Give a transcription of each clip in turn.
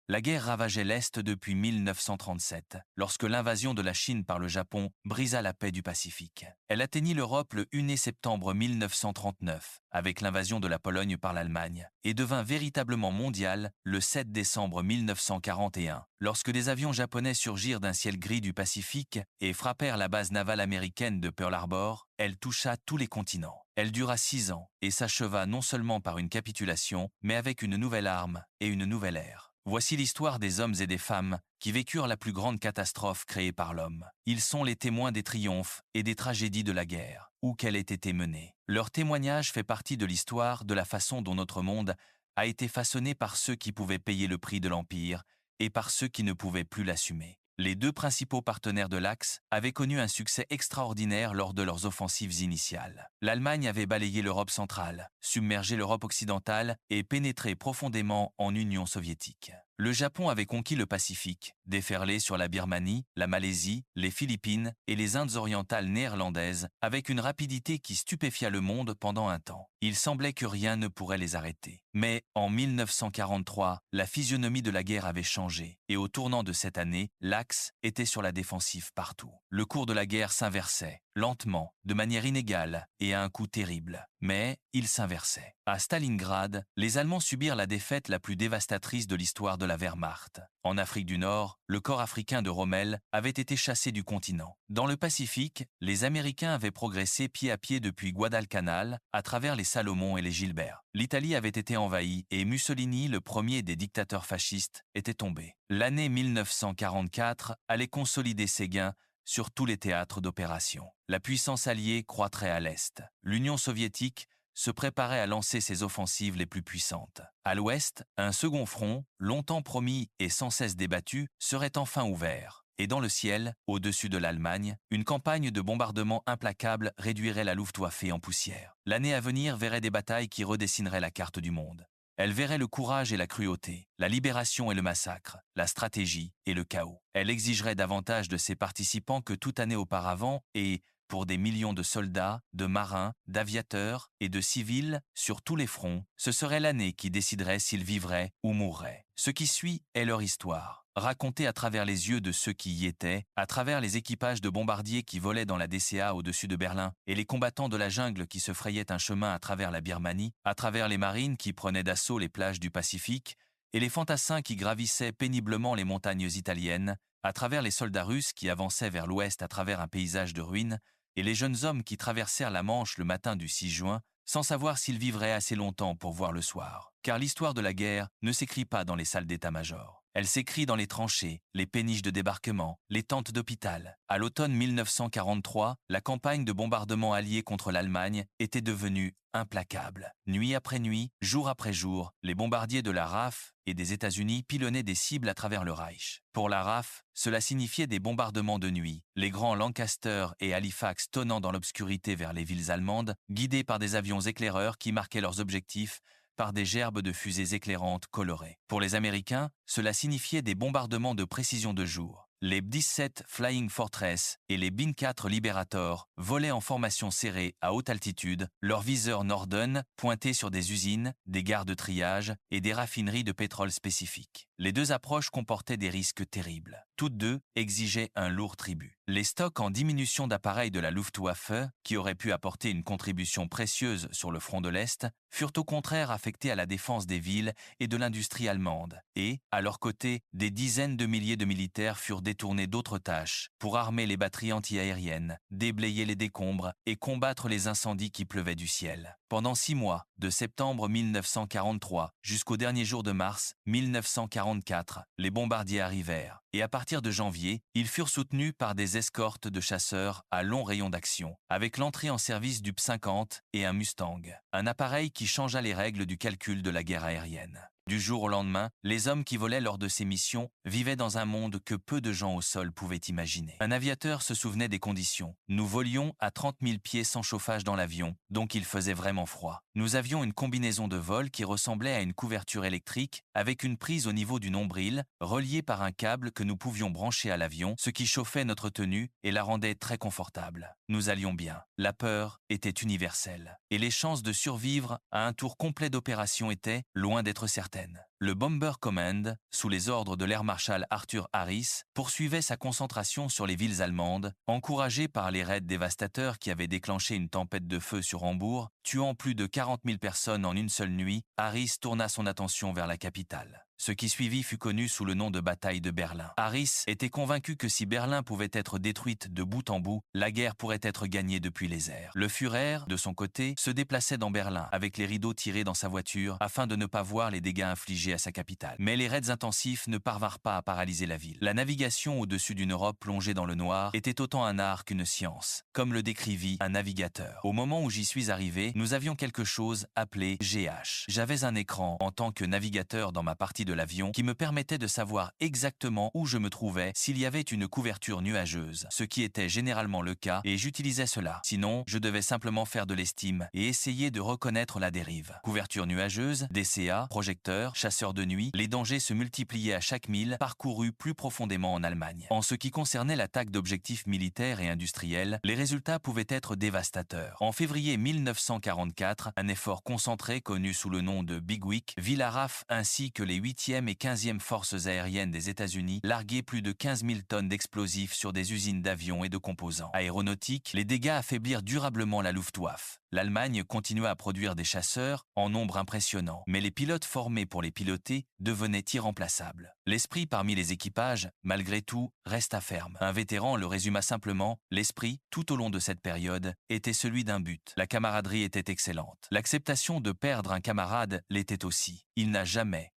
La guerre ravageait l'Est depuis 1937, lorsque l'invasion de la Chine par le Japon brisa la paix du Pacifique. Elle atteignit l'Europe le 1er septembre 1939, avec l'invasion de la Pologne par l'Allemagne, et devint véritablement mondiale le 7 décembre 1941, lorsque des avions japonais surgirent d'un ciel gris du Pacifique et frappèrent la base navale américaine de Pearl Harbor. Elle toucha tous les continents. Elle dura 6 ans et s'acheva non seulement par une capitulation, mais avec une nouvelle arme et une nouvelle ère. Voici l'histoire des hommes et des femmes qui vécurent la plus grande catastrophe créée par l'homme. Ils sont les témoins des triomphes et des tragédies de la guerre, où qu'elle ait été menée. Leur témoignage fait partie de l'histoire de la façon dont notre monde a été façonné par ceux qui pouvaient payer le prix de l'Empire et par ceux qui ne pouvaient plus l'assumer. Les deux principaux partenaires de l'Axe avaient connu un succès extraordinaire lors de leurs offensives initiales. L'Allemagne avait balayé l'Europe centrale, submergé l'Europe occidentale et pénétré profondément en Union soviétique. Le Japon avait conquis le Pacifique, déferlé sur la Birmanie, la Malaisie, les Philippines et les Indes orientales néerlandaises avec une rapidité qui stupéfia le monde pendant un temps. Il semblait que rien ne pourrait les arrêter. Mais en 1943, la physionomie de la guerre avait changé et au tournant de cette année, l'Axe était sur la défensive partout. Le cours de la guerre s'inversait, lentement, de manière inégale et à un coût terrible. Mais il s'inversait. À Stalingrad, les Allemands subirent la défaite la plus dévastatrice de l'histoire de la Wehrmacht. En Afrique du Nord, le corps africain de Rommel avait été chassé du continent. Dans le Pacifique, les Américains avaient progressé pied à pied depuis Guadalcanal, à travers les Salomon et les Gilbert. L'Italie avait été envahie et Mussolini, le premier des dictateurs fascistes, était tombé. L'année 1944 allait consolider ses gains sur tous les théâtres d'opération. La puissance alliée croîtrait à l'Est. L'Union soviétique se préparait à lancer ses offensives les plus puissantes. À l'Ouest, un second front, longtemps promis et sans cesse débattu, serait enfin ouvert. Et dans le ciel, au-dessus de l'Allemagne, une campagne de bombardement implacable réduirait la Luftwaffe en poussière. L'année à venir verrait des batailles qui redessineraient la carte du monde. Elle verrait le courage et la cruauté, la libération et le massacre, la stratégie et le chaos. Elle exigerait davantage de ses participants que toute année auparavant et, pour des millions de soldats, de marins, d'aviateurs et de civils sur tous les fronts, ce serait l'année qui déciderait s'ils vivraient ou mourraient. Ce qui suit est leur histoire, racontée à travers les yeux de ceux qui y étaient, à travers les équipages de bombardiers qui volaient dans la DCA au-dessus de Berlin, et les combattants de la jungle qui se frayaient un chemin à travers la Birmanie, à travers les marines qui prenaient d'assaut les plages du Pacifique, et les fantassins qui gravissaient péniblement les montagnes italiennes, à travers les soldats russes qui avançaient vers l'ouest à travers un paysage de ruines, et les jeunes hommes qui traversèrent la Manche le matin du 6 juin, sans savoir s'ils vivraient assez longtemps pour voir le soir. Car l'histoire de la guerre ne s'écrit pas dans les salles d'état-major. Elle s'écrit dans les tranchées, les péniches de débarquement, les tentes d'hôpital. À l'automne 1943, la campagne de bombardement alliée contre l'Allemagne était devenue implacable. Nuit après nuit, jour après jour, les bombardiers de la RAF et des États-Unis pilonnaient des cibles à travers le Reich. Pour la RAF, cela signifiait des bombardements de nuit, les grands Lancaster et Halifax tonnant dans l'obscurité vers les villes allemandes, guidés par des avions éclaireurs qui marquaient leurs objectifs par des gerbes de fusées éclairantes colorées. Pour les Américains, cela signifiait des bombardements de précision de jour. Les B-17 Flying Fortress et les BIN-4 Liberator volaient en formation serrée à haute altitude, leurs viseurs Norden pointés sur des usines, des gares de triage et des raffineries de pétrole spécifiques. Les deux approches comportaient des risques terribles. Toutes deux exigeaient un lourd tribut. Les stocks en diminution d'appareils de la Luftwaffe, qui auraient pu apporter une contribution précieuse sur le front de l'Est, furent au contraire affectés à la défense des villes et de l'industrie allemande. Et, à leur côté, des dizaines de milliers de militaires furent détournés d'autres tâches pour armer les batteries antiaériennes, déblayer les décombres et combattre les incendies qui pleuvaient du ciel. Pendant 6 mois, de septembre 1943 jusqu'au dernier jour de mars 1944, les bombardiers arrivèrent, et à partir de janvier, ils furent soutenus par des escortes de chasseurs à long rayon d'action, avec l'entrée en service du P-50 et un Mustang, un appareil qui changea les règles du calcul de la guerre aérienne. Du jour au lendemain, les hommes qui volaient lors de ces missions vivaient dans un monde que peu de gens au sol pouvaient imaginer. Un aviateur se souvenait des conditions. Nous volions à 30 000 pieds sans chauffage dans l'avion, donc il faisait vraiment froid. Nous avions une combinaison de vol qui ressemblait à une couverture électrique avec une prise au niveau du nombril, reliée par un câble que nous pouvions brancher à l'avion, ce qui chauffait notre tenue et la rendait très confortable. Nous allions bien. La peur était universelle. Et les chances de survivre à un tour complet d'opération étaient, loin d'être certaines, vingtaine. Le Bomber Command, sous les ordres de l'Air Marshal Arthur Harris, poursuivait sa concentration sur les villes allemandes, encouragé par les raids dévastateurs qui avaient déclenché une tempête de feu sur Hambourg, tuant plus de 40 000 personnes en une seule nuit. Harris tourna son attention vers la capitale. Ce qui suivit fut connu sous le nom de bataille de Berlin. Harris était convaincu que si Berlin pouvait être détruite de bout en bout, la guerre pourrait être gagnée depuis les airs. Le Führer, de son côté, se déplaçait dans Berlin, avec les rideaux tirés dans sa voiture, afin de ne pas voir les dégâts infligés à sa capitale. Mais les raids intensifs ne parvinrent pas à paralyser la ville. La navigation au-dessus d'une Europe plongée dans le noir était autant un art qu'une science, comme le décrivit un navigateur. Au moment où j'y suis arrivé, nous avions quelque chose appelé GH. J'avais un écran en tant que navigateur dans ma partie de l'avion qui me permettait de savoir exactement où je me trouvais s'il y avait une couverture nuageuse, ce qui était généralement le cas, et j'utilisais cela. Sinon, je devais simplement faire de l'estime et essayer de reconnaître la dérive. Couverture nuageuse, DCA, projecteurs, chasseurs de nuit, les dangers se multipliaient à chaque mille parcouru plus profondément en Allemagne. En ce qui concernait l'attaque d'objectifs militaires et industriels, les résultats pouvaient être dévastateurs. En février 1944, un effort concentré connu sous le nom de Big Week vit la RAF ainsi que les 8e et 15e forces aériennes des États-Unis larguer plus de 15 000 tonnes d'explosifs sur des usines d'avions et de composants. Aéronautiques, les dégâts affaiblirent durablement la Luftwaffe. L'Allemagne continua à produire des chasseurs en nombre impressionnant, mais les pilotes formés pour les piloter devenaient irremplaçables. L'esprit parmi les équipages, malgré tout, resta ferme. Un vétéran le résuma simplement, l'esprit, tout au long de cette période, était celui d'un but. La camaraderie était excellente. L'acceptation de perdre un camarade l'était aussi. Il n'a jamais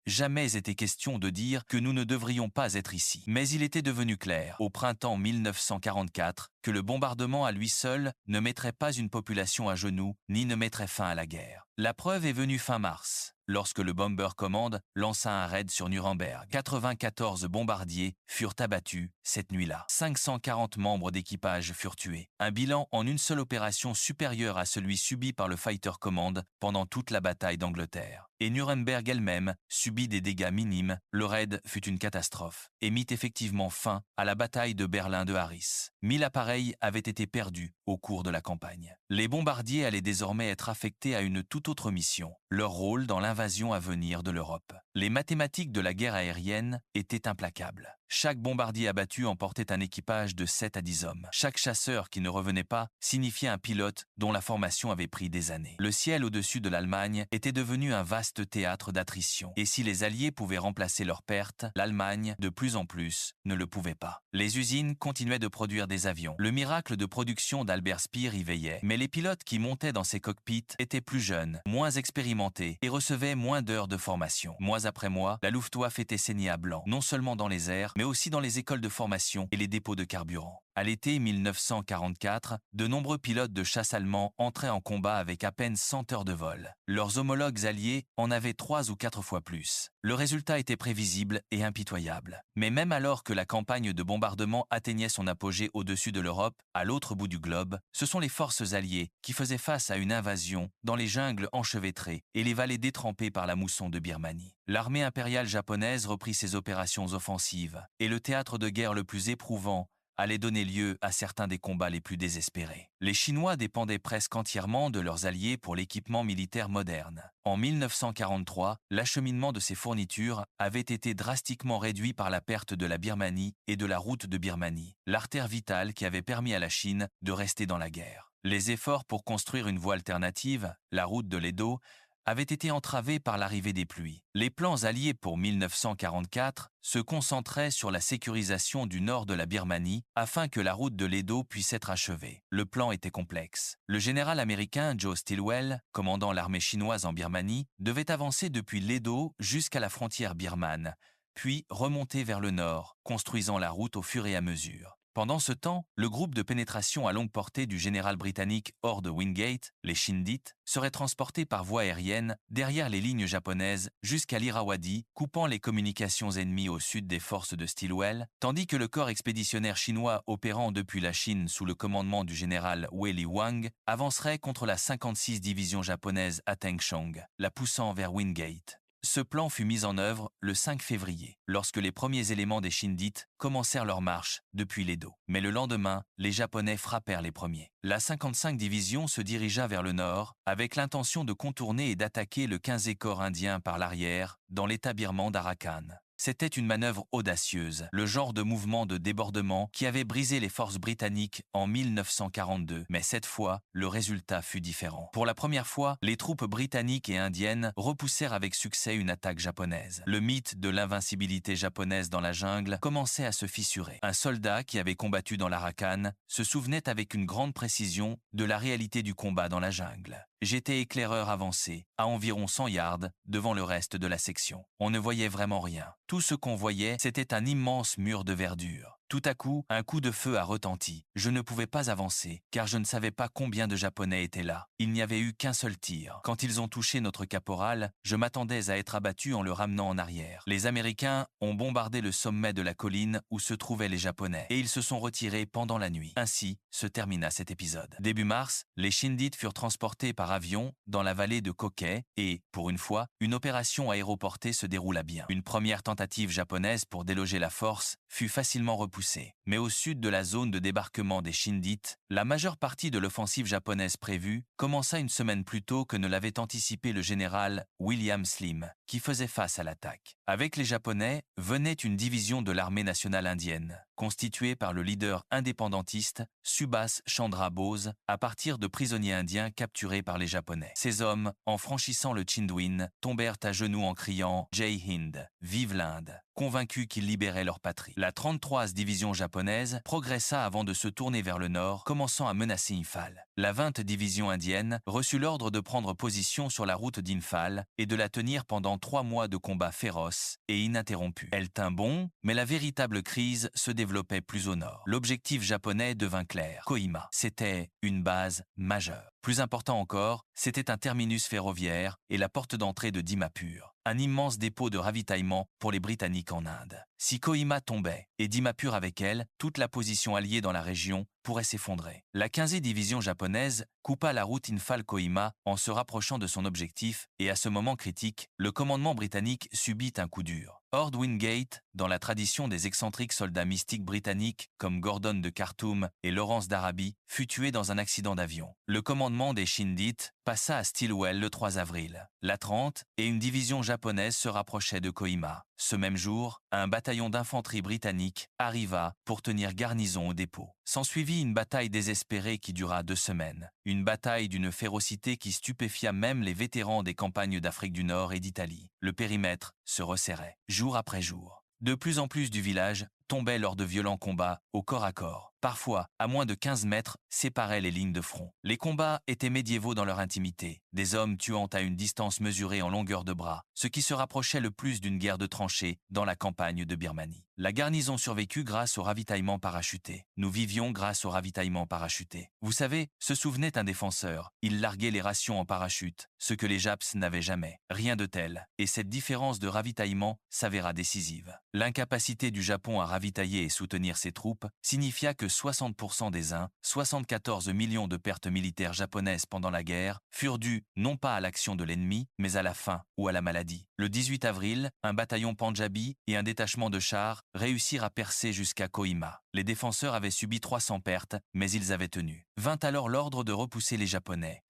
été question de dire que nous ne devrions pas être ici. Mais il était devenu clair, au printemps 1944, que le bombardement à lui seul ne mettrait pas une population à genoux, ni ne mettrait fin à la guerre. La preuve est venue fin mars, lorsque le Bomber Command lança un raid sur Nuremberg. 94 bombardiers furent abattus cette nuit-là. 540 membres d'équipage furent tués. Un bilan en une seule opération supérieur à celui subi par le Fighter Command pendant toute la bataille d'Angleterre. Et Nuremberg elle-même subit des dégâts minimes. Le raid fut une catastrophe et mit effectivement fin à la bataille de Berlin de Harris. 1000 appareils avaient été perdus au cours de la campagne. Les bombardiers allaient désormais être affectés à une toute autre mission, leur rôle dans l'invasion à venir de l'Europe. Les mathématiques de la guerre aérienne étaient implacables. Chaque bombardier abattu emportait un équipage de 7 à 10 hommes. Chaque chasseur qui ne revenait pas signifiait un pilote dont la formation avait pris des années. Le ciel au-dessus de l'Allemagne était devenu un vaste théâtre d'attrition. Et si les Alliés pouvaient remplacer leurs pertes, l'Allemagne, de plus en plus, ne le pouvait pas. Les usines continuaient de produire des avions. Le miracle de production d'Albert Speer y veillait. Mais les pilotes qui montaient dans ces cockpits étaient plus jeunes, moins expérimentés et recevaient moins d'heures de formation. Mois après mois, la Luftwaffe était saignée à blanc, non seulement dans les airs, mais aussi dans les écoles de formation et les dépôts de carburant. À l'été 1944, de nombreux pilotes de chasse allemands entraient en combat avec à peine 100 heures de vol. Leurs homologues alliés en avaient 3 ou 4 fois plus. Le résultat était prévisible et impitoyable. Mais même alors que la campagne de bombardement atteignait son apogée au-dessus de l'Europe, à l'autre bout du globe, ce sont les forces alliées qui faisaient face à une invasion dans les jungles enchevêtrées et les vallées détrempées par la mousson de Birmanie. L'armée impériale japonaise reprit ses opérations offensives et le théâtre de guerre le plus éprouvant allait donner lieu à certains des combats les plus désespérés. Les Chinois dépendaient presque entièrement de leurs alliés pour l'équipement militaire moderne. En 1943, l'acheminement de ces fournitures avait été drastiquement réduit par la perte de la Birmanie et de la route de Birmanie, l'artère vitale qui avait permis à la Chine de rester dans la guerre. Les efforts pour construire une voie alternative, la route de l'Edo, avaient été entravés par l'arrivée des pluies. Les plans alliés pour 1944 se concentraient sur la sécurisation du nord de la Birmanie afin que la route de l'Edo puisse être achevée. Le plan était complexe. Le général américain Joe Stilwell, commandant l'armée chinoise en Birmanie, devait avancer depuis l'Edo jusqu'à la frontière birmane, puis remonter vers le nord, construisant la route au fur et à mesure. Pendant ce temps, le groupe de pénétration à longue portée du général britannique hors de Wingate, les Shindit, serait transporté par voie aérienne derrière les lignes japonaises jusqu'à l'Irrawaddy, coupant les communications ennemies au sud des forces de Stilwell, tandis que le corps expéditionnaire chinois opérant depuis la Chine sous le commandement du général Wei Wang avancerait contre la 56e division japonaise à Tengchong, la poussant vers Wingate. Ce plan fut mis en œuvre le 5 février, lorsque les premiers éléments des Shindites commencèrent leur marche depuis l'Edo. Mais le lendemain, les Japonais frappèrent les premiers. La 55 division se dirigea vers le nord, avec l'intention de contourner et d'attaquer le 15e corps indien par l'arrière, dans l'état birman d'Arakan. C'était une manœuvre audacieuse, le genre de mouvement de débordement qui avait brisé les forces britanniques en 1942. Mais cette fois, le résultat fut différent. Pour la première fois, les troupes britanniques et indiennes repoussèrent avec succès une attaque japonaise. Le mythe de l'invincibilité japonaise dans la jungle commençait à se fissurer. Un soldat qui avait combattu dans l'Arakan se souvenait avec une grande précision de la réalité du combat dans la jungle. J'étais éclaireur avancé, à environ 100 yards, devant le reste de la section. On ne voyait vraiment rien. Tout ce qu'on voyait, c'était un immense mur de verdure. Tout à coup, un coup de feu a retenti. Je ne pouvais pas avancer, car je ne savais pas combien de Japonais étaient là. Il n'y avait eu qu'un seul tir. Quand ils ont touché notre caporal, je m'attendais à être abattu en le ramenant en arrière. Les Américains ont bombardé le sommet de la colline où se trouvaient les Japonais, et ils se sont retirés pendant la nuit. Ainsi se termina cet épisode. Début mars, les Shindites furent transportés par avion dans la vallée de Kokei et, pour une fois, une opération aéroportée se déroula bien. Une première tentative japonaise pour déloger la force fut facilement repoussée. Mais au sud de la zone de débarquement des Shindites, la majeure partie de l'offensive japonaise prévue commença une semaine plus tôt que ne l'avait anticipé le général William Slim, qui faisait face à l'attaque. Avec les Japonais venait une division de l'armée nationale indienne, constituée par le leader indépendantiste Subhas Chandra Bose, à partir de prisonniers indiens capturés par les Japonais. Ces hommes, en franchissant le Chinduin, tombèrent à genoux en criant « Jai Hind, vive l'Inde !» convaincus qu'ils libéraient leur patrie. La 33e division japonaise progressa avant de se tourner vers le nord, commençant à menacer Imphal. La 20e division indienne reçut l'ordre de prendre position sur la route d'Imphal et de la tenir pendant 3 mois de combats féroces et ininterrompus. Elle tint bon, mais la véritable crise se développait plus au nord. L'objectif japonais devint clair. Kohima, c'était une base majeure. Plus important encore, c'était un terminus ferroviaire et la porte d'entrée de Dimapur, un immense dépôt de ravitaillement pour les Britanniques en Inde. Si Kohima tombait, et Dimapur avec elle, toute la position alliée dans la région pourrait s'effondrer. La 15e division japonaise coupa la route Imphal-Kohima en se rapprochant de son objectif et à ce moment critique, le commandement britannique subit un coup dur. Ord Wingate, dans la tradition des excentriques soldats mystiques britanniques comme Gordon de Khartoum et Lawrence d'Arabie, fut tué dans un accident d'avion. Le commandement des Shindites passa à Stilwell le 3 avril. La 30 et une division japonaise se rapprochaient de Kohima. Ce même jour, un bataillon d'infanterie britannique arriva pour tenir garnison au dépôt. S'ensuivit une bataille désespérée qui dura 2 semaines. Une bataille d'une férocité qui stupéfia même les vétérans des campagnes d'Afrique du Nord et d'Italie. Le périmètre se resserrait, jour après jour. De plus en plus du village tombait lors de violents combats au corps à corps. Parfois, à moins de 15 mètres, séparaient les lignes de front. Les combats étaient médiévaux dans leur intimité, des hommes tuant à une distance mesurée en longueur de bras, ce qui se rapprochait le plus d'une guerre de tranchées dans la campagne de Birmanie. La garnison survécut grâce au ravitaillement parachuté. Nous vivions grâce au ravitaillement parachuté. Vous savez, se souvenait un défenseur. Il larguait les rations en parachute, ce que les Japs n'avaient jamais. Rien de tel. Et cette différence de ravitaillement s'avéra décisive. L'incapacité du Japon à ravitailler et soutenir ses troupes signifia que 60% des 74 millions de pertes militaires japonaises pendant la guerre furent dues non pas à l'action de l'ennemi, mais à la faim ou à la maladie. Le 18 avril, un bataillon Panjabi et un détachement de chars réussirent à percer jusqu'à Kohima. Les défenseurs avaient subi 300 pertes, mais ils avaient tenu. Vint alors l'ordre de repousser les Japonais.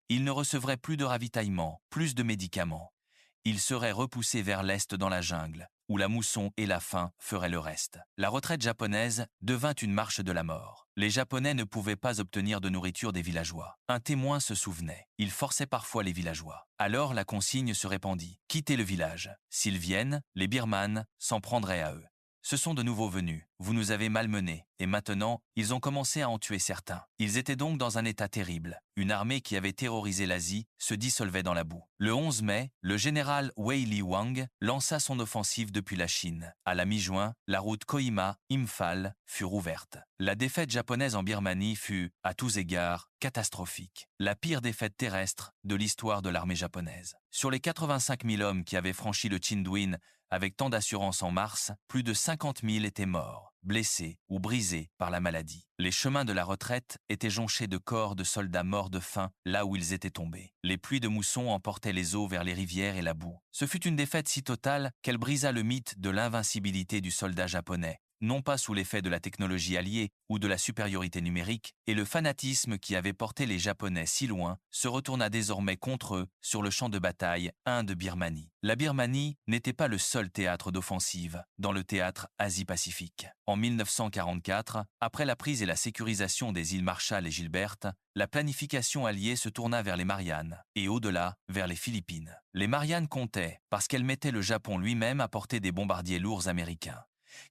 Ils ne recevraient plus de ravitaillement, plus de médicaments. Ils seraient repoussés vers l'est dans la jungle, où la mousson et la faim feraient le reste. La retraite japonaise devint une marche de la mort. Les Japonais ne pouvaient pas obtenir de nourriture des villageois. Un témoin se souvenait. Il forçait parfois les villageois. Alors la consigne se répandit. Quittez le village. S'ils viennent, les Birmanes s'en prendraient à eux. Ce sont de nouveaux venus. Vous nous avez malmenés. Et maintenant, ils ont commencé à en tuer certains. Ils étaient donc dans un état terrible. Une armée qui avait terrorisé l'Asie se dissolvait dans la boue. Le 11 mai, le général Wei Li Wang lança son offensive depuis la Chine. À la mi-juin, la route Kohima-Imphal fut rouverte. La défaite japonaise en Birmanie fut, à tous égards, catastrophique. La pire défaite terrestre de l'histoire de l'armée japonaise. Sur les 85 000 hommes qui avaient franchi le Chinduin avec tant d'assurance en mars, plus de 50 000 étaient morts, blessés ou brisés par la maladie. Les chemins de la retraite étaient jonchés de corps de soldats morts de faim là où ils étaient tombés. Les pluies de mousson emportaient les eaux vers les rivières et la boue. Ce fut une défaite si totale qu'elle brisa le mythe de l'invincibilité du soldat japonais, non pas sous l'effet de la technologie alliée ou de la supériorité numérique, et le fanatisme qui avait porté les Japonais si loin se retourna désormais contre eux sur le champ de bataille Inde-Birmanie. La Birmanie n'était pas le seul théâtre d'offensive dans le théâtre Asie-Pacifique. En 1944, après la prise et la sécurisation des îles Marshall et Gilbert, la planification alliée se tourna vers les Mariannes, et au-delà, vers les Philippines. Les Mariannes comptaient, parce qu'elles mettaient le Japon lui-même à portée des bombardiers lourds américains.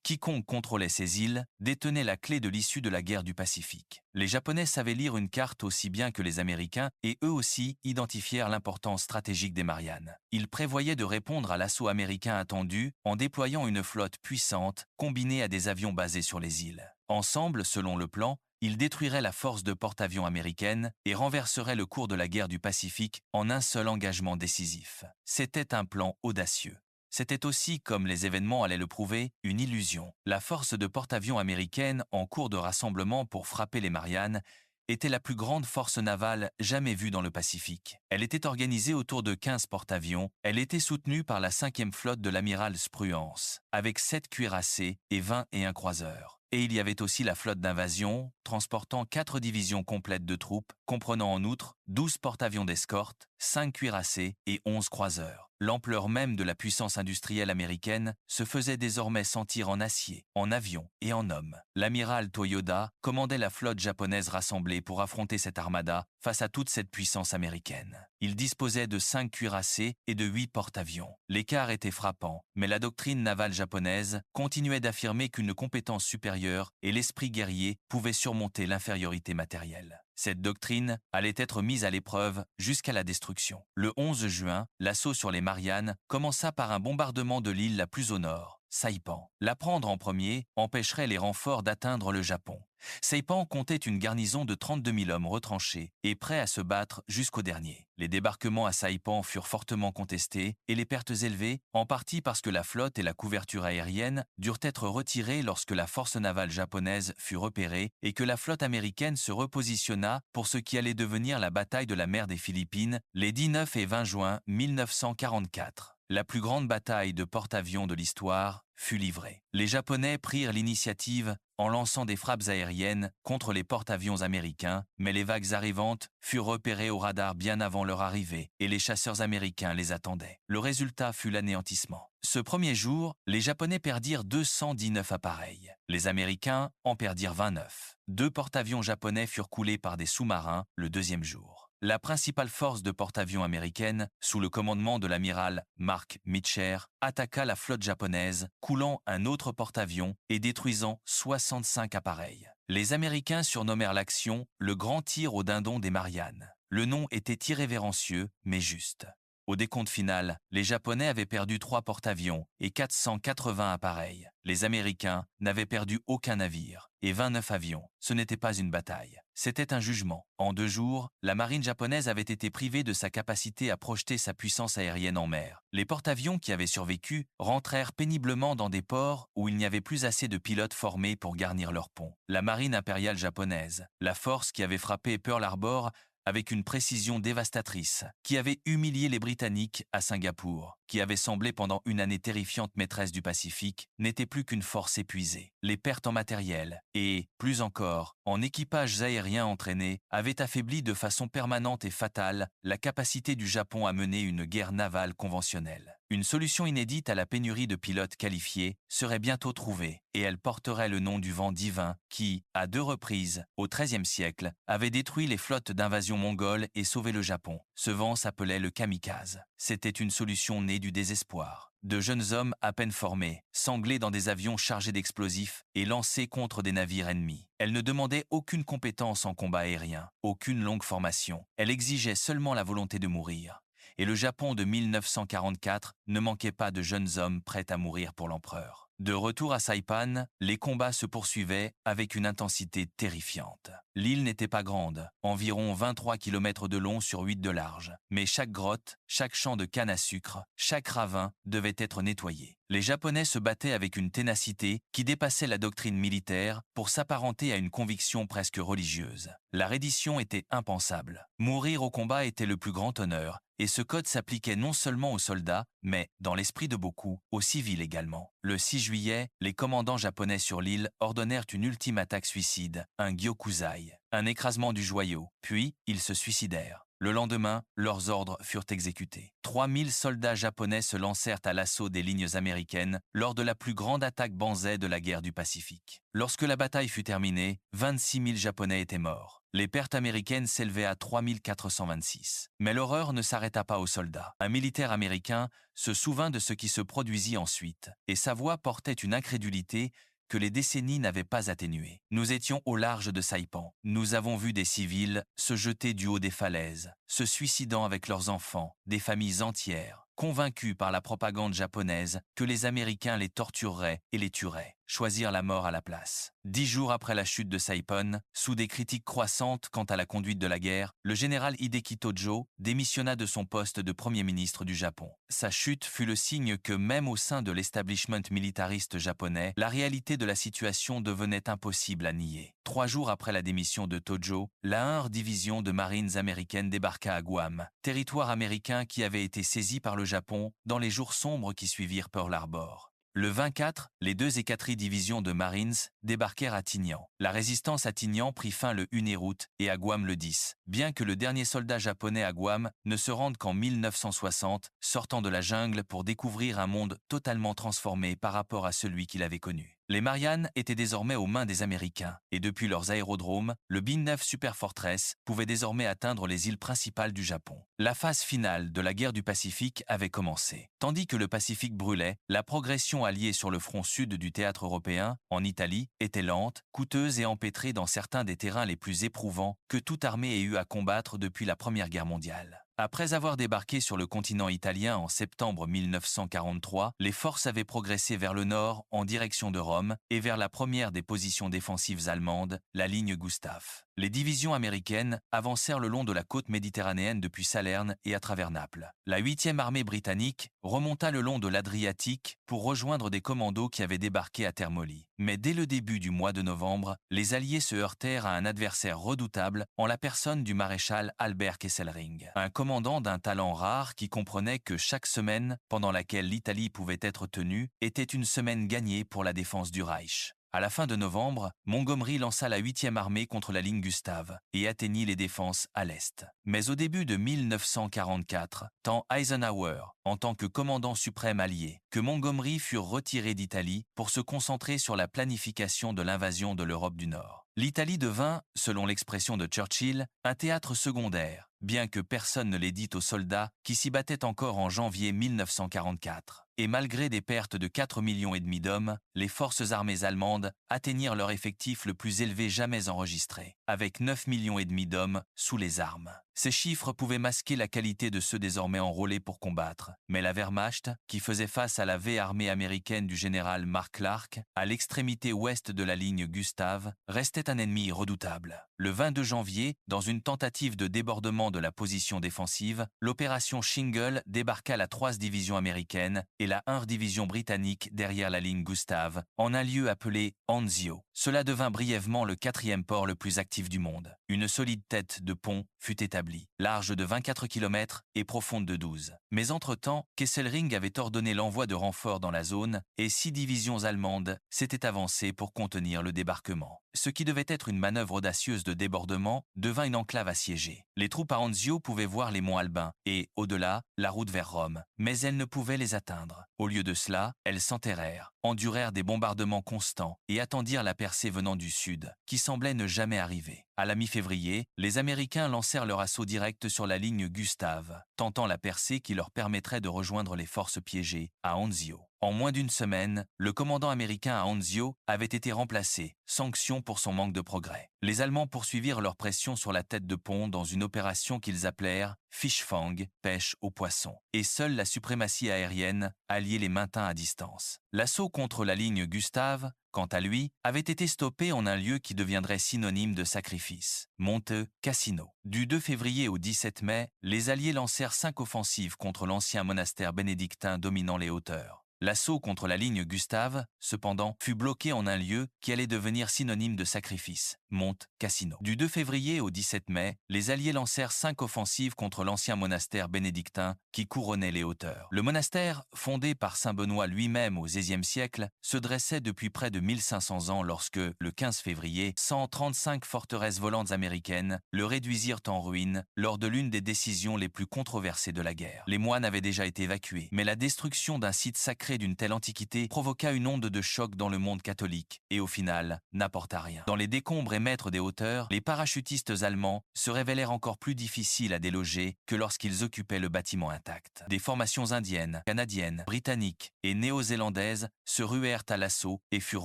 Quiconque contrôlait ces îles détenait la clé de l'issue de la guerre du Pacifique. Les Japonais savaient lire une carte aussi bien que les Américains et eux aussi identifièrent l'importance stratégique des Mariannes. Ils prévoyaient de répondre à l'assaut américain attendu en déployant une flotte puissante combinée à des avions basés sur les îles. Ensemble, selon le plan, ils détruiraient la force de porte-avions américaine et renverseraient le cours de la guerre du Pacifique en un seul engagement décisif. C'était un plan audacieux. C'était aussi, comme les événements allaient le prouver, une illusion. La force de porte-avions américaine en cours de rassemblement pour frapper les Mariannes était la plus grande force navale jamais vue dans le Pacifique. Elle était organisée autour de 15 porte-avions. Elle était soutenue par la 5e flotte de l'amiral Spruance, avec 7 cuirassés et 21 croiseurs. Et il y avait aussi la flotte d'invasion, transportant 4 divisions complètes de troupes, comprenant en outre 12 porte-avions d'escorte, 5 cuirassés et 11 croiseurs. L'ampleur même de la puissance industrielle américaine se faisait désormais sentir en acier, en avions et en hommes. L'amiral Toyoda commandait la flotte japonaise rassemblée pour affronter cette armada face à toute cette puissance américaine. Il disposait de 5 cuirassés et de 8 porte-avions. L'écart était frappant, mais la doctrine navale japonaise continuait d'affirmer qu'une compétence supérieure et l'esprit guerrier pouvaient surmonter l'infériorité matérielle. Cette doctrine allait être mise à l'épreuve jusqu'à la destruction. Le 11 juin, l'assaut sur les Mariannes commença par un bombardement de l'île la plus au nord, Saipan. La prendre en premier empêcherait les renforts d'atteindre le Japon. Saipan comptait une garnison de 32 000 hommes retranchés et prêts à se battre jusqu'au dernier. Les débarquements à Saipan furent fortement contestés et les pertes élevées, en partie parce que la flotte et la couverture aérienne durent être retirées lorsque la force navale japonaise fut repérée et que la flotte américaine se repositionna pour ce qui allait devenir la bataille de la mer des Philippines les 19 et 20 juin 1944. La plus grande bataille de porte-avions de l'histoire fut livrée. Les Japonais prirent l'initiative en lançant des frappes aériennes contre les porte-avions américains, mais les vagues arrivantes furent repérées au radar bien avant leur arrivée et les chasseurs américains les attendaient. Le résultat fut l'anéantissement. Ce premier jour, les Japonais perdirent 219 appareils. Les Américains en perdirent 29. 2 porte-avions japonais furent coulés par des sous-marins le deuxième jour. La principale force de porte-avions américaine, sous le commandement de l'amiral Mark Mitcher, attaqua la flotte japonaise, coulant un autre porte-avions et détruisant 65 appareils. Les Américains surnommèrent l'action le grand tir au dindon des Mariannes. Le nom était irrévérencieux, mais juste. Au décompte final, les Japonais avaient perdu 3 porte-avions et 480 appareils. Les Américains n'avaient perdu aucun navire et 29 avions. Ce n'était pas une bataille. C'était un jugement. En 2 jours, la marine japonaise avait été privée de sa capacité à projeter sa puissance aérienne en mer. Les porte-avions qui avaient survécu rentrèrent péniblement dans des ports où il n'y avait plus assez de pilotes formés pour garnir leurs ponts. La marine impériale japonaise, la force qui avait frappé Pearl Harbor, avec une précision dévastatrice, qui avait humilié les Britanniques à Singapour, qui avait semblé pendant une année terrifiante maîtresse du Pacifique, n'était plus qu'une force épuisée. Les pertes en matériel et, plus encore, en équipages aériens entraînés avaient affaibli de façon permanente et fatale la capacité du Japon à mener une guerre navale conventionnelle. Une solution inédite à la pénurie de pilotes qualifiés serait bientôt trouvée et elle porterait le nom du vent divin qui, à 2 reprises, au XIIIe siècle, avait détruit les flottes d'invasion mongoles et sauvé le Japon. Ce vent s'appelait le kamikaze. C'était une solution née du désespoir. De jeunes hommes à peine formés, sanglés dans des avions chargés d'explosifs et lancés contre des navires ennemis. Elle ne demandait aucune compétence en combat aérien, aucune longue formation. Elle exigeait seulement la volonté de mourir. Et le Japon de 1944 ne manquait pas de jeunes hommes prêts à mourir pour l'empereur. De retour à Saipan, les combats se poursuivaient avec une intensité terrifiante. L'île n'était pas grande, environ 23 km de long sur 8 de large, mais chaque grotte, chaque champ de canne à sucre, chaque ravin devait être nettoyé. Les Japonais se battaient avec une ténacité qui dépassait la doctrine militaire pour s'apparenter à une conviction presque religieuse. La reddition était impensable. Mourir au combat était le plus grand honneur, et ce code s'appliquait non seulement aux soldats, mais, dans l'esprit de beaucoup, aux civils également. Le 6 juillet, les commandants japonais sur l'île ordonnèrent une ultime attaque suicide, un gyokuzai, un écrasement du joyau, puis ils se suicidèrent. Le lendemain, leurs ordres furent exécutés. 3000 soldats japonais se lancèrent à l'assaut des lignes américaines lors de la plus grande attaque Banzai de la guerre du Pacifique. Lorsque la bataille fut terminée, 26 000 Japonais étaient morts. Les pertes américaines s'élevaient à 3426. Mais l'horreur ne s'arrêta pas aux soldats. Un militaire américain se souvint de ce qui se produisit ensuite, et sa voix portait une incrédulité que les décennies n'avaient pas atténué. Nous étions au large de Saipan. Nous avons vu des civils se jeter du haut des falaises, se suicidant avec leurs enfants, des familles entières, convaincus par la propagande japonaise que les Américains les tortureraient et les tueraient. Choisir la mort à la place. 10 jours après la chute de Saipan, sous des critiques croissantes quant à la conduite de la guerre, le général Hideki Tojo démissionna de son poste de Premier ministre du Japon. Sa chute fut le signe que même au sein de l'establishment militariste japonais, la réalité de la situation devenait impossible à nier. 3 jours après la démission de Tojo, la 1e division de Marines américaines débarqua à Guam, territoire américain qui avait été saisi par le Japon dans les jours sombres qui suivirent Pearl Harbor. Le 24, les 2 et 4e divisions de Marines débarquèrent à Tinian. La résistance à Tinian prit fin le 1er août et à Guam le 10, bien que le dernier soldat japonais à Guam ne se rende qu'en 1960, sortant de la jungle pour découvrir un monde totalement transformé par rapport à celui qu'il avait connu. Les Mariannes étaient désormais aux mains des Américains, et depuis leurs aérodromes, le B-9 Super Fortress pouvait désormais atteindre les îles principales du Japon. La phase finale de la guerre du Pacifique avait commencé. Tandis que le Pacifique brûlait, la progression alliée sur le front sud du théâtre européen, en Italie, était lente, coûteuse et empêtrée dans certains des terrains les plus éprouvants que toute armée ait eu à combattre depuis la Première Guerre mondiale. Après avoir débarqué sur le continent italien en septembre 1943, les forces avaient progressé vers le nord en direction de Rome et vers la première des positions défensives allemandes, la ligne Gustave. Les divisions américaines avancèrent le long de la côte méditerranéenne depuis Salerne et à travers Naples. La 8e armée britannique remonta le long de l'Adriatique pour rejoindre des commandos qui avaient débarqué à Termoli. Mais dès le début du mois de novembre, les Alliés se heurtèrent à un adversaire redoutable en la personne du maréchal Albert Kesselring, un commandant d'un talent rare qui comprenait que chaque semaine, pendant laquelle l'Italie pouvait être tenue, était une semaine gagnée pour la défense du Reich. À la fin de novembre, Montgomery lança la 8e armée contre la ligne Gustave et atteignit les défenses à l'est. Mais au début de 1944, tant Eisenhower, en tant que commandant suprême allié, que Montgomery furent retirés d'Italie pour se concentrer sur la planification de l'invasion de l'Europe du Nord. L'Italie devint, selon l'expression de Churchill, un théâtre secondaire, bien que personne ne l'ait dit aux soldats qui s'y battaient encore en janvier 1944. Et malgré des pertes de 4,5 millions d'hommes, les forces armées allemandes atteignirent leur effectif le plus élevé jamais enregistré, avec 9,5 millions d'hommes sous les armes. Ces chiffres pouvaient masquer la qualité de ceux désormais enrôlés pour combattre, mais la Wehrmacht, qui faisait face à la V-armée américaine du général Mark Clark, à l'extrémité ouest de la ligne Gustave, restait un ennemi redoutable. Le 22 janvier, dans une tentative de débordement de la position défensive, l'opération Shingle débarqua la 3e division américaine et la 1e division britannique derrière la ligne Gustave, en un lieu appelé Anzio. Cela devint brièvement le 4e port le plus actif du monde. Une solide tête de pont fut établie, large de 24 km et profonde de 12. Mais entre-temps, Kesselring avait ordonné l'envoi de renforts dans la zone et 6 divisions allemandes s'étaient avancées pour contenir le débarquement. Ce qui devait être une manœuvre audacieuse de débordement devint une enclave assiégée. Les troupes à Anzio pouvaient voir les monts Albins et, au-delà, la route vers Rome, mais elles ne pouvaient les atteindre. Au lieu de cela, elles s'enterrèrent, endurèrent des bombardements constants et attendirent la percée venant du sud, qui semblait ne jamais arriver. À la mi-février, les Américains lancèrent leur assaut direct sur la ligne Gustave, tentant la percée qui leur permettrait de rejoindre les forces piégées à Anzio. En moins d'une semaine, le commandant américain à Anzio avait été remplacé, sanction pour son manque de progrès. Les Allemands poursuivirent leur pression sur la tête de pont dans une opération qu'ils appelèrent Fischfang, pêche aux poissons, et seule la suprématie aérienne alliée les maintint à distance. L'assaut contre la ligne Gustave, quant à lui, avait été stoppé en un lieu qui deviendrait synonyme de sacrifice, Monte Cassino. Du 2 février au 17 mai, les Alliés lancèrent 5 offensives contre l'ancien monastère bénédictin dominant les hauteurs. L'assaut contre la ligne Gustave, cependant, fut bloqué en un lieu qui allait devenir synonyme de sacrifice, Monte Cassino. Du 2 février au 17 mai, les Alliés lancèrent 5 offensives contre l'ancien monastère bénédictin qui couronnait les hauteurs. Le monastère, fondé par saint Benoît lui-même au XVIe siècle, se dressait depuis près de 1500 ans lorsque, le 15 février, 135 forteresses volantes américaines le réduisirent en ruine lors de l'une des décisions les plus controversées de la guerre. Les moines avaient déjà été évacués, mais la destruction d'un site sacré d'une telle antiquité provoqua une onde de choc dans le monde catholique et au final n'apporta rien. Dans les décombres et maîtres des hauteurs, les parachutistes allemands se révélèrent encore plus difficiles à déloger que lorsqu'ils occupaient le bâtiment intact. Des formations indiennes, canadiennes, britanniques et néo-zélandaises se ruèrent à l'assaut et furent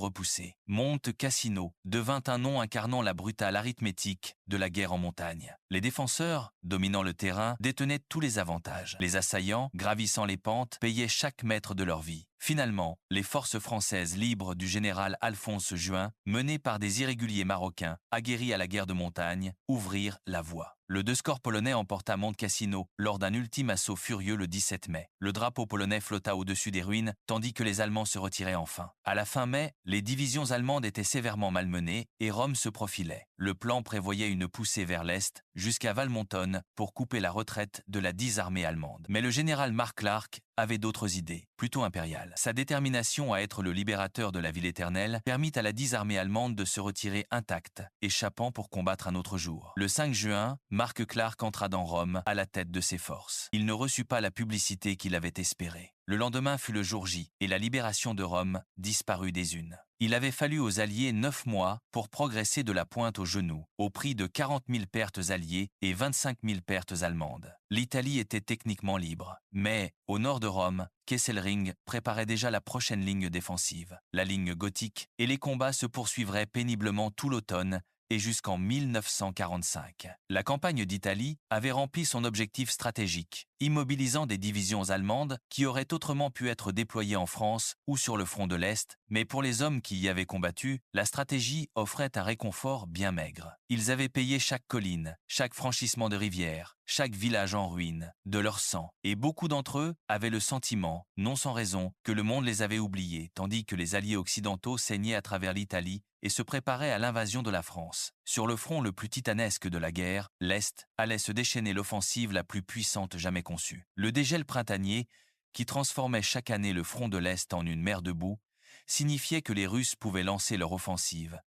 repoussées. Monte Cassino devint un nom incarnant la brutale arithmétique de la guerre en montagne. Les défenseurs, dominant le terrain, détenaient tous les avantages. Les assaillants, gravissant les pentes, payaient chaque mètre de leur vie. Finalement, les forces françaises libres du général Alphonse Juin, menées par des irréguliers marocains, aguerris à la guerre de montagne, ouvrirent la voie. Le 2 corps polonais emporta Monte Cassino lors d'un ultime assaut furieux le 17 mai. Le drapeau polonais flotta au-dessus des ruines, tandis que les Allemands se retiraient enfin. À la fin mai, les divisions allemandes étaient sévèrement malmenées et Rome se profilait. Le plan prévoyait une poussée vers l'est, jusqu'à Valmontone, pour couper la retraite de la 10e armée allemande. Mais le général Mark Clark avait d'autres idées, plutôt impériales. Sa détermination à être le libérateur de la ville éternelle permit à la 10e armée allemande de se retirer intacte, échappant pour combattre un autre jour. Le 5 juin, Mark Clark entra dans Rome à la tête de ses forces. Il ne reçut pas la publicité qu'il avait espérée. Le lendemain fut le jour J, et la libération de Rome disparut des unes. Il avait fallu aux Alliés 9 mois pour progresser de la pointe au genou, au prix de 40 000 pertes alliées et 25 000 pertes allemandes. L'Italie était techniquement libre, mais, au nord de Rome, Kesselring préparait déjà la prochaine ligne défensive, la ligne gothique, et les combats se poursuivraient péniblement tout l'automne et jusqu'en 1945. La campagne d'Italie avait rempli son objectif stratégique, immobilisant des divisions allemandes qui auraient autrement pu être déployées en France ou sur le front de l'Est, mais pour les hommes qui y avaient combattu, la stratégie offrait un réconfort bien maigre. Ils avaient payé chaque colline, chaque franchissement de rivière, chaque village en ruine, de leur sang, et beaucoup d'entre eux avaient le sentiment, non sans raison, que le monde les avait oubliés, tandis que les alliés occidentaux saignaient à travers l'Italie et se préparaient à l'invasion de la France. Sur le front le plus titanesque de la guerre, l'Est allait se déchaîner l'offensive la plus puissante jamais conçue. Le dégel printanier, qui transformait chaque année le front de l'Est en une mer de boue, signifiait que les Russes pouvaient lancer leur offensive.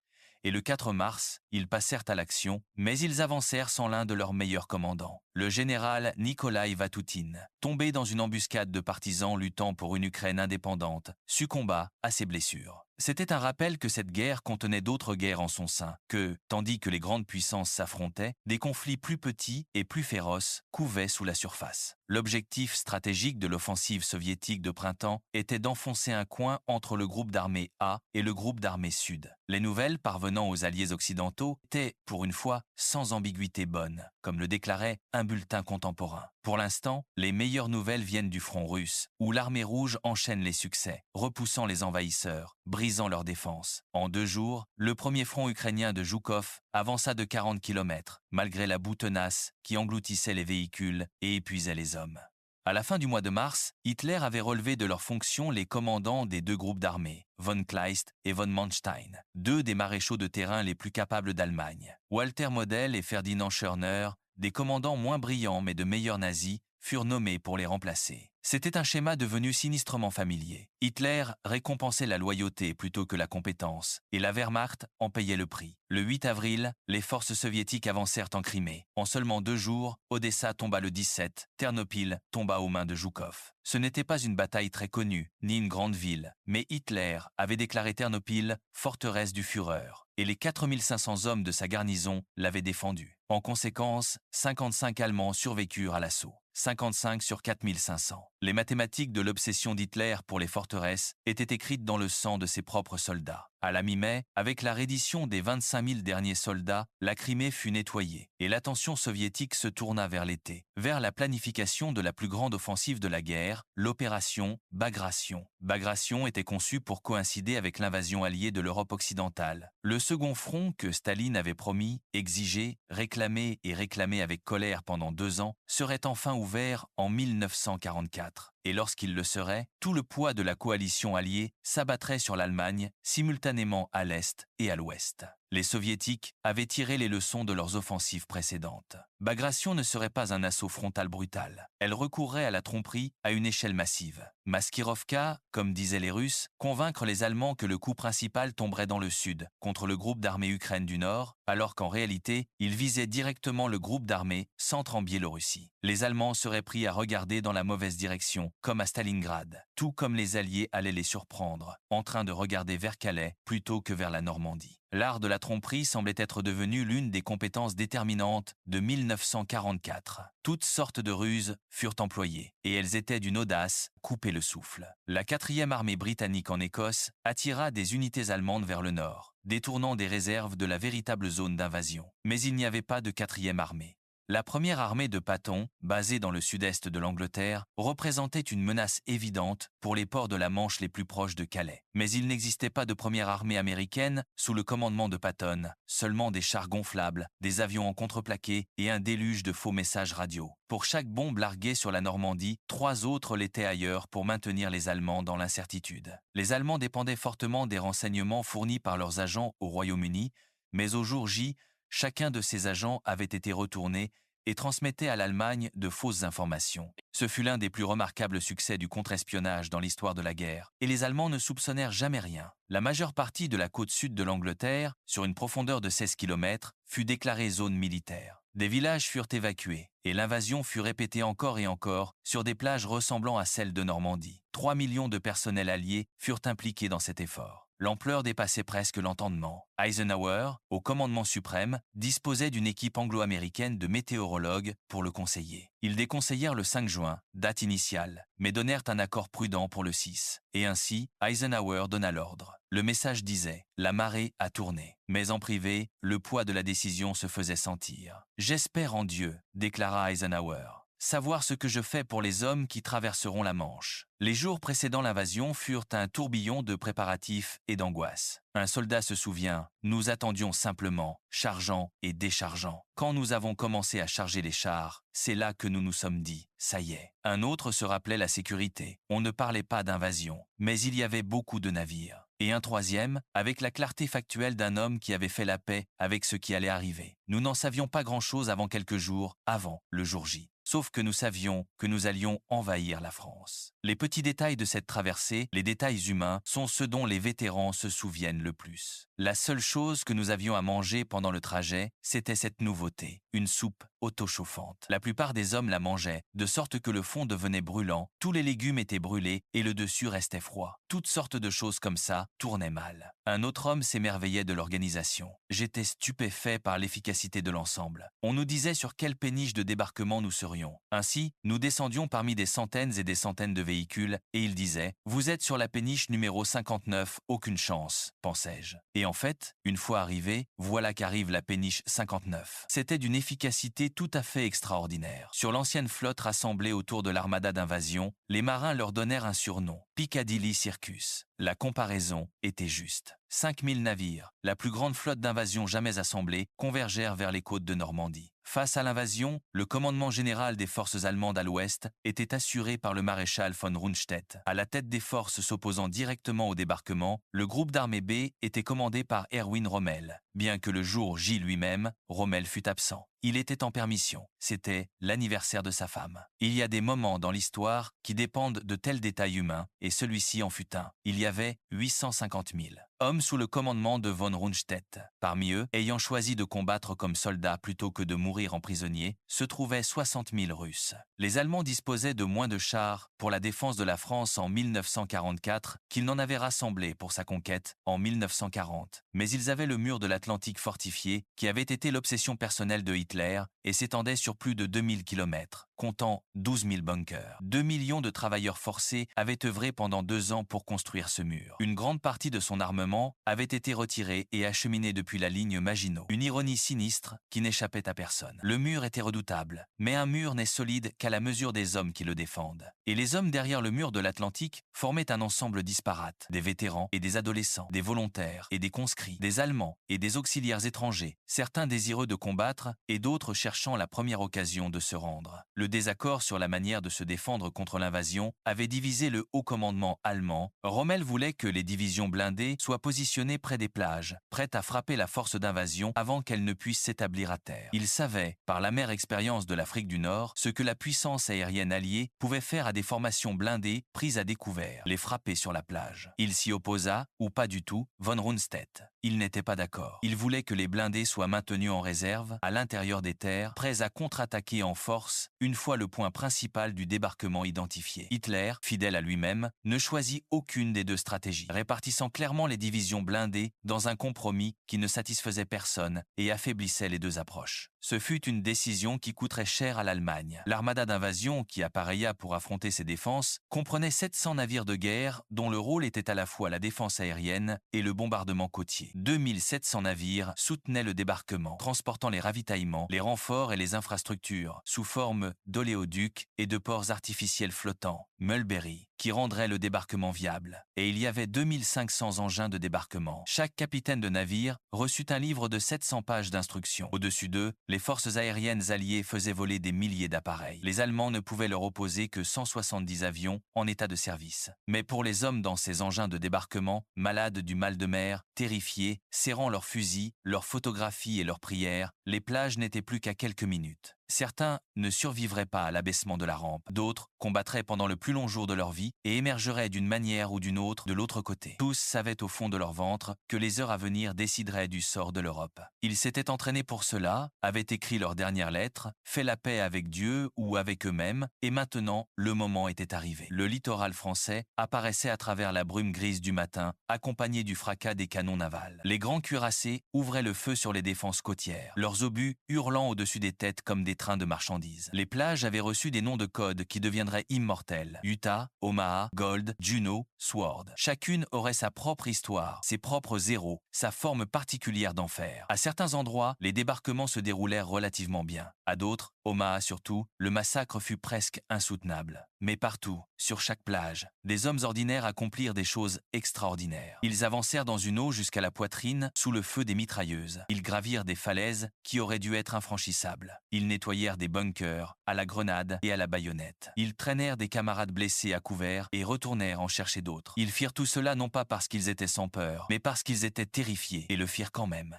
Et le 4 mars, ils passèrent à l'action, mais ils avancèrent sans l'un de leurs meilleurs commandants. Le général Nikolaï Vatoutine, tombé dans une embuscade de partisans luttant pour une Ukraine indépendante, succomba à ses blessures. C'était un rappel que cette guerre contenait d'autres guerres en son sein, que, tandis que les grandes puissances s'affrontaient, des conflits plus petits et plus féroces couvaient sous la surface. L'objectif stratégique de l'offensive soviétique de printemps était d'enfoncer un coin entre le groupe d'armée A et le groupe d'armée Sud. Les nouvelles parvenant aux alliés occidentaux étaient, pour une fois, sans ambiguïté bonne, comme le déclarait un bulletin contemporain. Pour l'instant, les meilleures nouvelles viennent du front russe, où l'armée rouge enchaîne les succès, repoussant les envahisseurs, brisant leurs défenses. En 2 jours, le premier front ukrainien de Joukov avança de 40 km, malgré la boue tenace qui engloutissait les véhicules et épuisait les hommes. À la fin du mois de mars, Hitler avait relevé de leurs fonctions les commandants des 2 groupes d'armées, von Kleist et von Manstein, 2 des maréchaux de terrain les plus capables d'Allemagne. Walter Model et Ferdinand Schörner, des commandants moins brillants mais de meilleurs nazis, furent nommés pour les remplacer. C'était un schéma devenu sinistrement familier. Hitler récompensait la loyauté plutôt que la compétence, et la Wehrmacht en payait le prix. Le 8 avril, les forces soviétiques avancèrent en Crimée. En seulement 2 jours, Odessa tomba le 17, Ternopil tomba aux mains de Joukov. Ce n'était pas une bataille très connue, ni une grande ville, mais Hitler avait déclaré Ternopil forteresse du Führer, et les 4500 hommes de sa garnison l'avaient défendu. En conséquence, 55 Allemands survécurent à l'assaut. 55 sur 4500. Les mathématiques de l'obsession d'Hitler pour les forteresses étaient écrites dans le sang de ses propres soldats. À la mi-mai, avec la reddition des 25 000 derniers soldats, la Crimée fut nettoyée et l'attention soviétique se tourna vers l'été, vers la planification de la plus grande offensive de la guerre, l'opération Bagration. Bagration était conçue pour coïncider avec l'invasion alliée de l'Europe occidentale. Le second front que Staline avait promis, exigé, réclamé et réclamé avec colère pendant 2 ans, serait enfin ouvert en 1944. Et lorsqu'il le serait, tout le poids de la coalition alliée s'abattrait sur l'Allemagne, simultanément à l'Est et à l'Ouest. Les Soviétiques avaient tiré les leçons de leurs offensives précédentes. Bagration ne serait pas un assaut frontal brutal. Elle recourrait à la tromperie à une échelle massive. Maskirovka, comme disaient les Russes, convaincre les Allemands que le coup principal tomberait dans le sud, contre le groupe d'armées Ukraine du Nord, alors qu'en réalité, il visait directement le groupe d'armées centre en Biélorussie. Les Allemands seraient pris à regarder dans la mauvaise direction, comme à Stalingrad, tout comme les Alliés allaient les surprendre, en train de regarder vers Calais plutôt que vers la Normandie. L'art de la tromperie semblait être devenu l'une des compétences déterminantes de 1944. Toutes sortes de ruses furent employées, et elles étaient d'une audace, couper le souffle. La 4e armée britannique en Écosse attira des unités allemandes vers le nord, détournant des réserves de la véritable zone d'invasion. Mais il n'y avait pas de 4e armée. La première armée de Patton, basée dans le sud-est de l'Angleterre, représentait une menace évidente pour les ports de la Manche les plus proches de Calais. Mais il n'existait pas de première armée américaine sous le commandement de Patton, seulement des chars gonflables, des avions en contreplaqué et un déluge de faux messages radio. Pour chaque bombe larguée sur la Normandie, 3 autres l'étaient ailleurs pour maintenir les Allemands dans l'incertitude. Les Allemands dépendaient fortement des renseignements fournis par leurs agents au Royaume-Uni, mais au jour J, chacun de ces agents avait été retourné et transmettait à l'Allemagne de fausses informations. Ce fut l'un des plus remarquables succès du contre-espionnage dans l'histoire de la guerre, et les Allemands ne soupçonnèrent jamais rien. La majeure partie de la côte sud de l'Angleterre, sur une profondeur de 16 km, fut déclarée zone militaire. Des villages furent évacués, et l'invasion fut répétée encore et encore sur des plages ressemblant à celles de Normandie. 3 millions de personnels alliés furent impliqués dans cet effort. L'ampleur dépassait presque l'entendement. Eisenhower, au commandement suprême, disposait d'une équipe anglo-américaine de météorologues pour le conseiller. Ils déconseillèrent le 5 juin, date initiale, mais donnèrent un accord prudent pour le 6. Et ainsi, Eisenhower donna l'ordre. Le message disait « La marée a tourné ». Mais en privé, le poids de la décision se faisait sentir. « J'espère en Dieu », déclara Eisenhower. « Savoir ce que je fais pour les hommes qui traverseront la Manche. » Les jours précédant l'invasion furent un tourbillon de préparatifs et d'angoisse. Un soldat se souvient, nous attendions simplement, chargeant et déchargeant. Quand nous avons commencé à charger les chars, c'est là que nous nous sommes dit, ça y est. Un autre se rappelait la sécurité. On ne parlait pas d'invasion, mais il y avait beaucoup de navires. Et un troisième, avec la clarté factuelle d'un homme qui avait fait la paix avec ce qui allait arriver. Nous n'en savions pas grand-chose avant quelques jours, avant le jour J. Sauf que nous savions que nous allions envahir la France. Les petits détails de cette traversée, les détails humains, sont ceux dont les vétérans se souviennent le plus. La seule chose que nous avions à manger pendant le trajet, c'était cette nouveauté, une soupe auto-chauffante. La plupart des hommes la mangeaient, de sorte que le fond devenait brûlant, tous les légumes étaient brûlés et le dessus restait froid. Toutes sortes de choses comme ça tournaient mal. Un autre homme s'émerveillait de l'organisation. J'étais stupéfait par l'efficacité de l'ensemble. On nous disait sur quelle péniche de débarquement nous serions. Ainsi, nous descendions parmi des centaines et des centaines de véhicules, et il disait « Vous êtes sur la péniche numéro 59, aucune chance », pensais-je. Et en fait, une fois arrivé, voilà qu'arrive la péniche 59. C'était d'une efficacité tout à fait extraordinaire. Sur l'ancienne flotte rassemblée autour de l'armada d'invasion, les marins leur donnèrent un surnom, Piccadilly Circus. La comparaison était juste. 5000 navires, la plus grande flotte d'invasion jamais assemblée, convergèrent vers les côtes de Normandie. Face à l'invasion, le commandement général des forces allemandes à l'ouest était assuré par le maréchal von Rundstedt. À la tête des forces s'opposant directement au débarquement, le groupe d'armée B était commandé par Erwin Rommel. Bien que le jour J lui-même, Rommel fut absent. Il était en permission. C'était l'anniversaire de sa femme. Il y a des moments dans l'histoire qui dépendent de tels détails humains, et celui-ci en fut un. Il y avait 850 000 hommes sous le commandement de von Rundstedt. Parmi eux, ayant choisi de combattre comme soldats plutôt que de mourir en prisonniers, se trouvaient 60 000 Russes. Les Allemands disposaient de moins de chars pour la défense de la France en 1944 qu'ils n'en avaient rassemblés pour sa conquête en 1940. Mais ils avaient le mur de l'Atlantique fortifié qui avait été l'obsession personnelle de Hitler et s'étendait sur plus de 2000 km, comptant 12 000 bunkers. 2 millions de travailleurs forcés avaient œuvré pendant 2 ans pour construire ce mur. Une grande partie de son armement avait été retirée et acheminée depuis la ligne Maginot. Une ironie sinistre qui n'échappait à personne. Le mur était redoutable, mais un mur n'est solide qu'à la mesure des hommes qui le défendent. Et les hommes derrière le mur de l'Atlantique formaient un ensemble disparate. Des vétérans et des adolescents, des volontaires et des conscrits, des Allemands et des auxiliaires étrangers, certains désireux de combattre et d'autres cherchant la première occasion de se rendre. Le désaccord sur la manière de se défendre contre l'invasion avait divisé le haut commandement allemand. Rommel voulait que les divisions blindées soient positionnées près des plages, prêtes à frapper la force d'invasion avant qu'elle ne puisse s'établir à terre. Il savait, par l'amère expérience de l'Afrique du Nord, ce que la puissance aérienne alliée pouvait faire à des formations blindées prises à découvert, les frapper sur la plage. Il s'y opposa, ou pas du tout, von Rundstedt. Il n'était pas d'accord. Il voulait que les blindés soient maintenus en réserve, à l'intérieur des terres, prêts à contre-attaquer en force, une fois le point principal du débarquement identifié. Hitler, fidèle à lui-même, ne choisit aucune des deux stratégies, répartissant clairement les divisions blindées dans un compromis qui ne satisfaisait personne et affaiblissait les deux approches. Ce fut une décision qui coûterait cher à l'Allemagne. L'armada d'invasion, qui appareilla pour affronter ses défenses, comprenait 700 navires de guerre dont le rôle était à la fois la défense aérienne et le bombardement côtier. 2700 navires soutenaient le débarquement, transportant les ravitaillements, les renforts et les infrastructures, sous forme d'oléoducs et de ports artificiels flottants, Mulberry, qui rendraient le débarquement viable. Et il y avait 2500 engins de débarquement. Chaque capitaine de navire reçut un livre de 700 pages d'instructions. Au-dessus d'eux, les forces aériennes alliées faisaient voler des milliers d'appareils. Les Allemands ne pouvaient leur opposer que 170 avions en état de service. Mais pour les hommes dans ces engins de débarquement, malades du mal de mer, terrifiés, serrant leurs fusils, leurs photographies et leurs prières, les plages n'étaient plus qu'à quelques minutes. Certains ne survivraient pas à l'abaissement de la rampe, d'autres combattraient pendant le plus long jour de leur vie et émergeraient d'une manière ou d'une autre de l'autre côté. Tous savaient au fond de leur ventre que les heures à venir décideraient du sort de l'Europe. Ils s'étaient entraînés pour cela, avaient écrit leurs dernières lettres, fait la paix avec Dieu ou avec eux-mêmes, et maintenant, le moment était arrivé. Le littoral français apparaissait à travers la brume grise du matin, accompagné du fracas des canons navals. Les grands cuirassés ouvraient le feu sur les défenses côtières, leurs obus hurlant au-dessus des têtes comme des trains de marchandises. Les plages avaient reçu des noms de code qui deviendraient immortels. Utah, Omaha, Gold, Juno, Sword. Chacune aurait sa propre histoire, ses propres zéros, sa forme particulière d'enfer. À certains endroits, les débarquements se déroulèrent relativement bien. À d'autres, Omaha surtout, le massacre fut presque insoutenable. Mais partout, sur chaque plage, des hommes ordinaires accomplirent des choses extraordinaires. Ils avancèrent dans une eau jusqu'à la poitrine, sous le feu des mitrailleuses. Ils gravirent des falaises qui auraient dû être infranchissables. Ils nettoyèrent des bunkers, à la grenade et à la baïonnette. Ils traînèrent des camarades blessés à couvert et retournèrent en chercher d'autres. Ils firent tout cela non pas parce qu'ils étaient sans peur, mais parce qu'ils étaient terrifiés et le firent quand même.